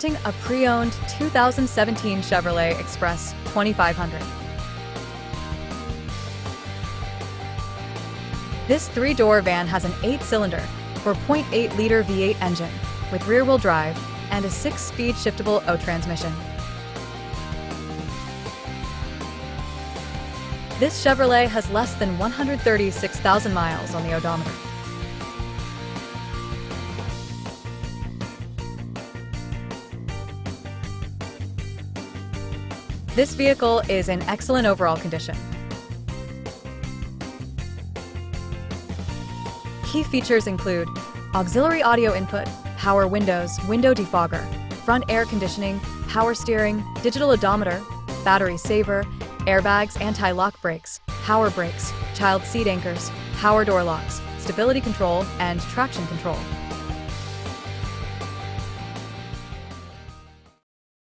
A pre-owned 2017 Chevrolet Express 2500. This three-door van has an 8-cylinder, 4.8-liter V8 engine with rear-wheel drive and a 6-speed shiftable O transmission. This Chevrolet has less than 136,000 miles on the odometer. This vehicle is in excellent overall condition. Key features include auxiliary audio input, power windows, window defogger, front air conditioning, power steering, digital odometer, battery saver, airbags, anti-lock brakes, power brakes, child seat anchors, power door locks, stability control, and traction control.